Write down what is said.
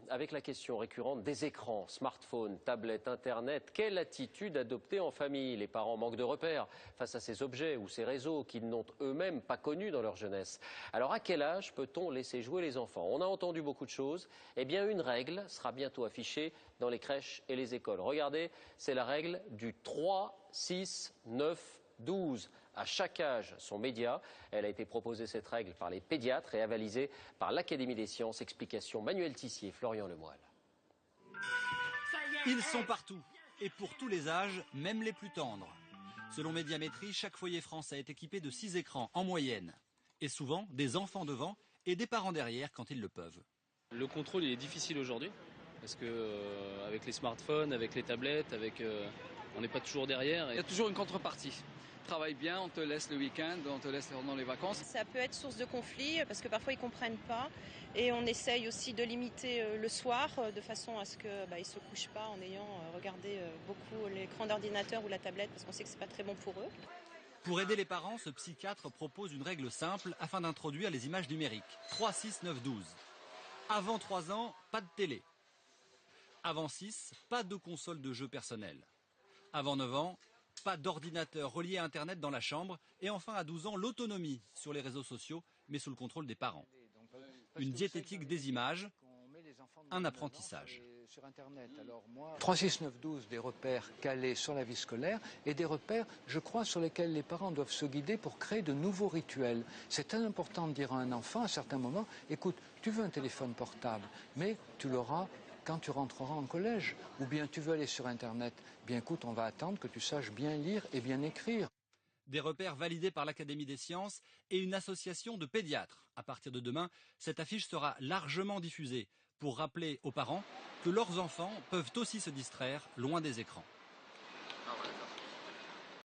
Avec la question récurrente des écrans, smartphones, tablettes, internet, quelle attitude adopter en famille? Les parents manquent de repères face à ces objets ou ces réseaux qu'ils n'ont eux-mêmes pas connus dans leur jeunesse. Alors à quel âge peut-on laisser jouer les enfants? On a entendu beaucoup de choses. Eh bien une règle sera bientôt affichée dans les crèches et les écoles. Regardez, c'est la règle du 3, 6, 9, 12. À chaque âge, son média. Elle a été proposée, cette règle, par les pédiatres et avalisée par l'Académie des sciences. Explication Manuel Tissier, Florian Lemoyle. Ils sont partout, et pour tous les âges, même les plus tendres. Selon Médiamétrie, chaque foyer français est équipé de 6 écrans en moyenne. Et souvent, des enfants devant et des parents derrière quand ils le peuvent. Le contrôle il est difficile aujourd'hui, parce que avec les smartphones, avec les tablettes, on n'est pas toujours derrière. Il y a toujours une contrepartie. Travaille bien, on te laisse le week-end, on te laisse pendant les vacances. Ça peut être source de conflit parce que parfois ils ne comprennent pas et on essaye aussi de limiter le soir de façon à ce qu'ils ne se couchent pas en ayant regardé beaucoup l'écran d'ordinateur ou la tablette parce qu'on sait que ce n'est pas très bon pour eux. Pour aider les parents, ce psychiatre propose une règle simple afin d'introduire les images numériques. 3, 6, 9, 12. Avant 3 ans, pas de télé. Avant 6, pas de console de jeux personnels. Avant 9 ans, pas d'ordinateur relié à Internet dans la chambre. Et enfin, à 12 ans, l'autonomie sur les réseaux sociaux, mais sous le contrôle des parents. Une diététique des images, un apprentissage. 3, 6, 9, 12, des repères calés sur la vie scolaire et des repères, je crois, sur lesquels les parents doivent se guider pour créer de nouveaux rituels. C'est très important de dire à un enfant, à certains moments, écoute, tu veux un téléphone portable, mais tu l'auras quand tu rentreras en collège, ou bien tu veux aller sur Internet, bien écoute, on va attendre que tu saches bien lire et bien écrire. Des repères validés par l'Académie des sciences et une association de pédiatres. À partir de demain, cette affiche sera largement diffusée pour rappeler aux parents que leurs enfants peuvent aussi se distraire loin des écrans.